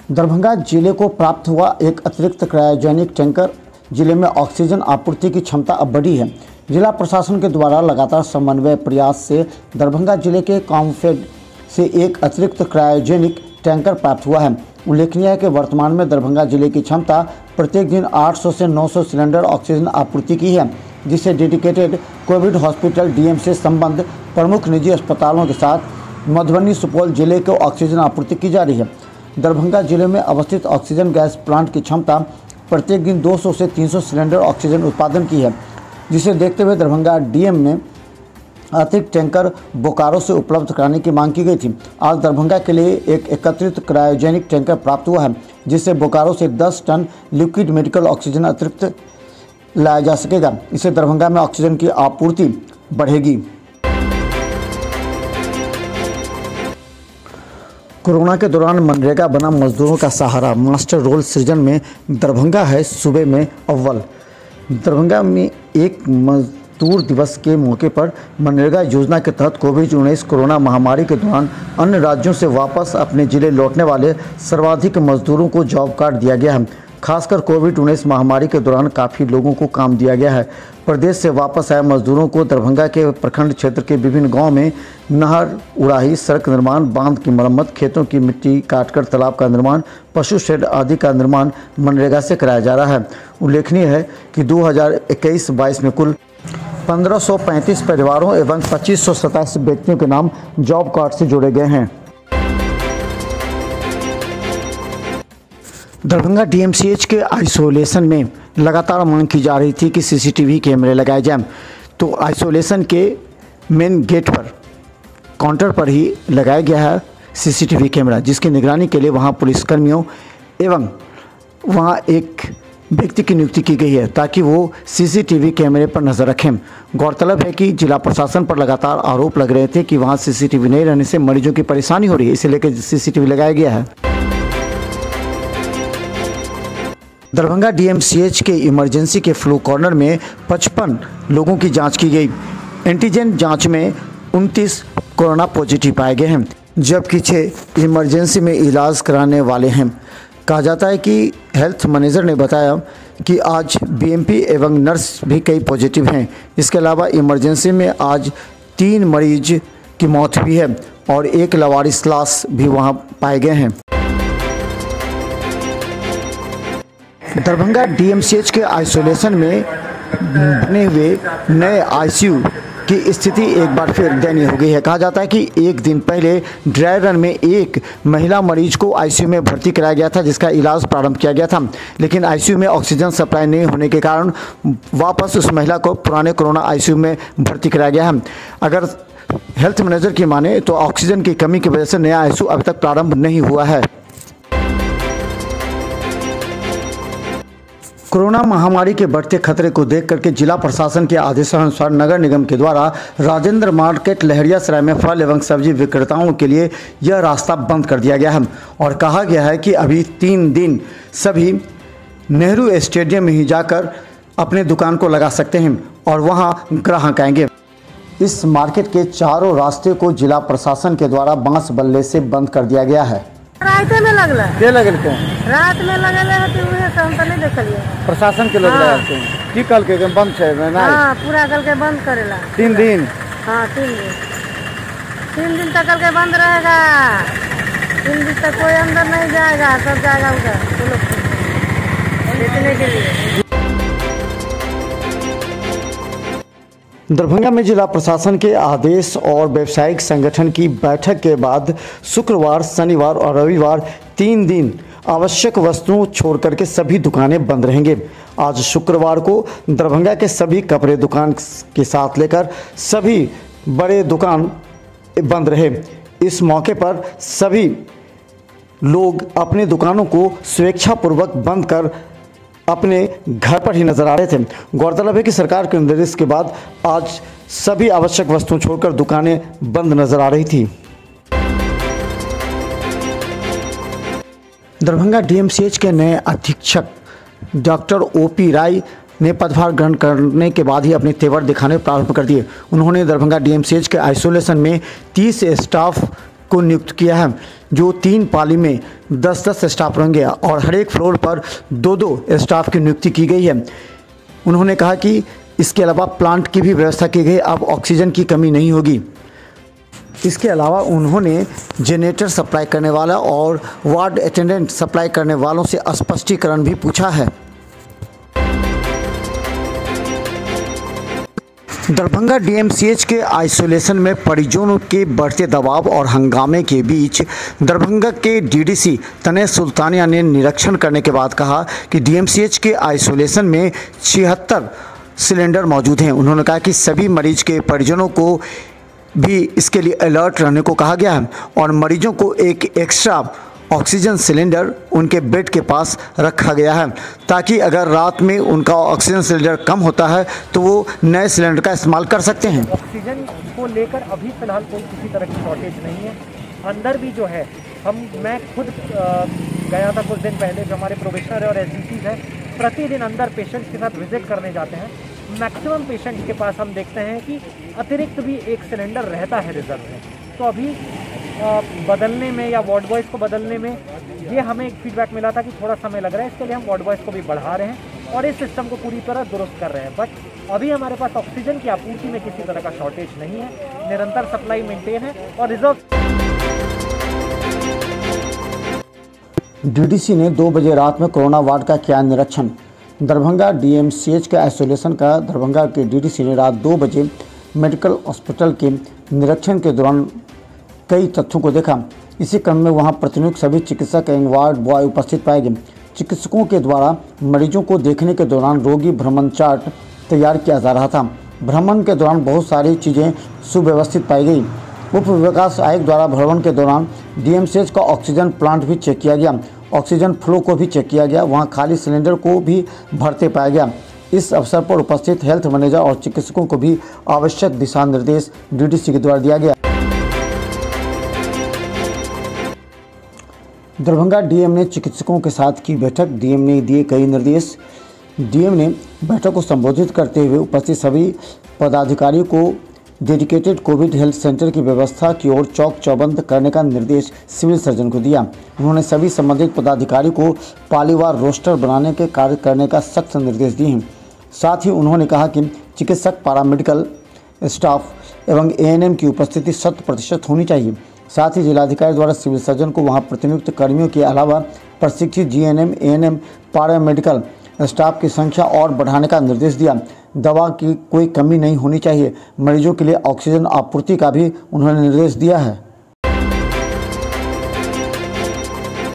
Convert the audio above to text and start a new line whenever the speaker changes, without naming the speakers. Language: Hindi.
दरभंगा जिले को प्राप्त हुआ एक अतिरिक्त क्रायोजेनिक टैंकर। जिले में ऑक्सीजन आपूर्ति की क्षमता अब बढ़ी है। जिला प्रशासन के द्वारा लगातार समन्वय प्रयास से दरभंगा जिले के कामफेड से एक अतिरिक्त क्रायोजेनिक टैंकर प्राप्त हुआ है। उल्लेखनीय है कि वर्तमान में दरभंगा जिले की क्षमता प्रत्येक दिन 800 से 900 सिलेंडर ऑक्सीजन आपूर्ति की है, जिसे डेडिकेटेड कोविड हॉस्पिटल डीएम से संबद्ध प्रमुख निजी अस्पतालों के साथ मधुबनी सुपौल जिले को ऑक्सीजन आपूर्ति की जा रही है। दरभंगा जिले में अवस्थित ऑक्सीजन गैस प्लांट की क्षमता प्रत्येक दिन 200 से 300 सिलेंडर ऑक्सीजन उत्पादन की है, जिसे देखते हुए दरभंगा डीएम में अतिरिक्त टैंकर बोकारो से उपलब्ध कराने की मांग की गई थी। आज दरभंगा के लिए एक एकत्रित क्रायोजेनिक टैंकर प्राप्त हुआ है, जिससे बोकारो से 10 टन लिक्विड मेडिकल ऑक्सीजन अतिरिक्त लाया जा सकेगा। इससे दरभंगा में ऑक्सीजन की आपूर्ति बढ़ेगी। कोरोना के दौरान मनरेगा बना मजदूरों का सहारा। मास्टर रोल सृजन में दरभंगा है सूबे में अव्वल। दरभंगा में एक मजदूर दिवस के मौके पर मनरेगा योजना के तहत कोविड-19 कोरोना महामारी के दौरान अन्य राज्यों से वापस अपने जिले लौटने वाले सर्वाधिक मजदूरों को जॉब कार्ड दिया गया है। खासकर कोविड-19 महामारी के दौरान काफ़ी लोगों को काम दिया गया है। प्रदेश से वापस आए मजदूरों को दरभंगा के प्रखंड क्षेत्र के विभिन्न गांव में नहर उड़ाही, सड़क निर्माण, बांध की मरम्मत, खेतों की मिट्टी काटकर तालाब का निर्माण, पशु शेड आदि का निर्माण मनरेगा से कराया जा रहा है। उल्लेखनीय है कि 2021-22 में कुल 1535 परिवारों एवं 2587 व्यक्तियों के नाम जॉब कार्ड से जोड़े गए हैं। दरभंगा डीएमसीएच के आइसोलेशन में लगातार मांग की जा रही थी कि सीसीटीवी कैमरे लगाए जाएं, तो आइसोलेशन के मेन गेट पर काउंटर पर ही लगाया गया है सीसीटीवी कैमरा, जिसकी निगरानी के लिए वहां पुलिसकर्मियों एवं वहां एक व्यक्ति की नियुक्ति की गई है, ताकि वो सीसीटीवी कैमरे पर नज़र रखें। गौरतलब है कि जिला प्रशासन पर लगातार आरोप लग रहे थे कि वहां सीसीटीवी नहीं रहने से मरीजों की परेशानी हो रही है, इसे लेकर सीसीटीवी लगाया गया है। दरभंगा डीएमसीएच के इमरजेंसी के फ्लू कॉर्नर में 55 लोगों की जांच की गई। एंटीजन जांच में 29 कोरोना पॉजिटिव पाए गए हैं, जबकि 6 इमरजेंसी में इलाज कराने वाले हैं। कहा जाता है कि हेल्थ मैनेजर ने बताया कि आज बीएमपी एवं नर्स भी कई पॉजिटिव हैं। इसके अलावा इमरजेंसी में आज 3 मरीज की मौत हुई है और एक लावारिस लाश भी वहां पाए गए हैं। दरभंगा डीएमसीएच के आइसोलेशन में बने हुए नए आईसीयू की स्थिति एक बार फिर दयनीय हो गई है। कहा जाता है कि एक दिन पहले ड्राई रन में एक महिला मरीज को आईसीयू में भर्ती कराया गया था, जिसका इलाज प्रारंभ किया गया था, लेकिन आईसीयू में ऑक्सीजन सप्लाई नहीं होने के कारण वापस उस महिला को पुराने कोरोना आईसीयू में भर्ती कराया गया है। अगर हेल्थ मैनेजर की माने तो ऑक्सीजन की कमी की वजह से नया आईसीयू अभी तक प्रारंभ नहीं हुआ है। कोरोना महामारी के बढ़ते खतरे को देख करके जिला प्रशासन के आदेशानुसार नगर निगम के द्वारा राजेंद्र मार्केट लहरियासराय में फल एवं सब्जी विक्रेताओं के लिए यह रास्ता बंद कर दिया गया है और कहा गया है कि अभी 3 दिन सभी नेहरू स्टेडियम में ही जाकर अपने दुकान को लगा सकते हैं और वहां ग्राहक आएंगे। इस मार्केट के चारों रास्ते को जिला प्रशासन के द्वारा बांस बल्ले से बंद कर दिया गया है।
रात में लगल रात में लगल है तो उहे से हम तो नहीं देखलिए।
प्रशासन के लोग लगाते हैं की कल के बंद है ना?
हां, पूरा कल के बंद करेला
3 दिन।
हां, 3 दिन तक कल के बंद रहेगा। 3 दिन तक कोई अंदर नहीं जाएगा, सब जाएगा उधर बेचने के लिए।
दरभंगा में जिला प्रशासन के आदेश और व्यावसायिक संगठन की बैठक के बाद शुक्रवार, शनिवार और रविवार 3 दिन आवश्यक वस्तुओं छोड़ करके सभी दुकानें बंद रहेंगे। आज शुक्रवार को दरभंगा के सभी कपड़े दुकान के साथ लेकर सभी बड़े दुकान बंद रहे। इस मौके पर सभी लोग अपने दुकानों को स्वेच्छापूर्वक बंद कर अपने घर पर ही नजर आ रहे थे। गौरतलब है कि सरकार के निर्देश के बाद आज सभी आवश्यक वस्तुओं छोड़कर दुकानें बंद नजर आ रही थी। दरभंगा डीएमसीएच के नए अधीक्षक डॉक्टर ओपी राय ने पदभार ग्रहण करने के बाद ही अपने तेवर दिखाने प्रारंभ कर दिए। उन्होंने दरभंगा डीएमसीएच के आइसोलेशन में 30 स्टाफ को नियुक्त किया है, जो 3 पाली में 10-10 स्टाफ रहेंगे और हर एक फ्लोर पर 2-2 स्टाफ की नियुक्ति की गई है। उन्होंने कहा कि इसके अलावा प्लांट की भी व्यवस्था की गई, अब ऑक्सीजन की कमी नहीं होगी। इसके अलावा उन्होंने जनरेटर सप्लाई करने वाला और वार्ड अटेंडेंट सप्लाई करने वालों से स्पष्टीकरण भी पूछा है। दरभंगा डीएमसीएच के आइसोलेशन में परिजनों के बढ़ते दबाव और हंगामे के बीच दरभंगा के डीडीसी तनेश सुल्तानिया ने निरीक्षण करने के बाद कहा कि डीएमसीएच के आइसोलेशन में 76 सिलेंडर मौजूद हैं। उन्होंने कहा कि सभी मरीज के परिजनों को भी इसके लिए अलर्ट रहने को कहा गया है और मरीजों को एक एक्स्ट्रा ऑक्सीजन सिलेंडर उनके बेड के पास रखा गया है, ताकि अगर रात में उनका ऑक्सीजन सिलेंडर कम होता है तो वो नए सिलेंडर का इस्तेमाल कर सकते हैं।
ऑक्सीजन को लेकर अभी फ़िलहाल कोई किसी तरह की शॉर्टेज नहीं है। अंदर भी जो है मैं खुद गया था कुछ दिन पहले, जो हमारे प्रोबेशनर है और एसडीसीज है प्रतिदिन अंदर पेशेंट्स के साथ विजिट करने जाते हैं। मैक्सिमम पेशेंट्स के पास हम देखते हैं कि अतिरिक्त भी एक सिलेंडर रहता है रिजर्व में। तो अभी बदलने में या वार्ड बॉयज़ को बदलने में ये हमें एक फीडबैक मिला था कि थोड़ा समय लग रहा है, इसके लिए हम वार्ड बॉयज़ को भी बढ़ा रहे हैं और इस सिस्टम को पूरी तरह दुरुस्त कर रहे हैं। बट अभी हमारे पास ऑक्सीजन की आपूर्ति में किसी तरह का शॉर्टेज नहीं है, निरंतर सप्लाई मेंटेन है और रिजर्व।
डीडीसी ने 2 बजे रात में कोरोना वार्ड का किया निरीक्षण। दरभंगा डीएमसीएच के आइसोलेशन का दरभंगा के डीडीसी ने रात 2 बजे मेडिकल हॉस्पिटल के निरीक्षण के दौरान कई तथ्यों को देखा। इसी क्रम में वहां प्रतिनियुक्त सभी चिकित्सक एवं वार्ड बॉय उपस्थित पाए गए। चिकित्सकों के द्वारा मरीजों को देखने के दौरान रोगी भ्रमण चार्ट तैयार किया जा रहा था। भ्रमण के दौरान बहुत सारी चीज़ें सुव्यवस्थित पाई गई। उप विकास आयुक्त द्वारा भ्रमण के दौरान डीएमसीएच का ऑक्सीजन प्लांट भी चेक किया गया, ऑक्सीजन फ्लो को भी चेक किया गया, वहाँ खाली सिलेंडर को भी भरते पाया गया। इस अवसर पर उपस्थित हेल्थ मैनेजर और चिकित्सकों को भी आवश्यक दिशा निर्देश डीडीसी के द्वारा दिया गया। दरभंगा डीएम ने चिकित्सकों के साथ की बैठक। डीएम ने दिए कई निर्देश। डीएम ने बैठक को संबोधित करते हुए उपस्थित सभी पदाधिकारियों को डेडिकेटेड कोविड हेल्थ सेंटर की व्यवस्था की ओर चौक चौबंद करने का निर्देश सिविल सर्जन को दिया। उन्होंने सभी संबंधित पदाधिकारी को पालीवार रोस्टर बनाने के कार्य करने का सख्त निर्देश दिए हैं। साथ ही उन्होंने कहा कि चिकित्सक, पैरामेडिकल स्टाफ एवं एएनएम की उपस्थिति 100% होनी चाहिए। साथ ही जिलाधिकारी द्वारा सिविल सर्जन को वहां प्रतिनियुक्त कर्मियों के अलावा प्रशिक्षित जीएनएम, एएनएम, पैरामेडिकल स्टाफ की संख्या और बढ़ाने का निर्देश दिया। दवा की कोई कमी नहीं होनी चाहिए। मरीजों के लिए ऑक्सीजन आपूर्ति का भी उन्होंने निर्देश दिया है।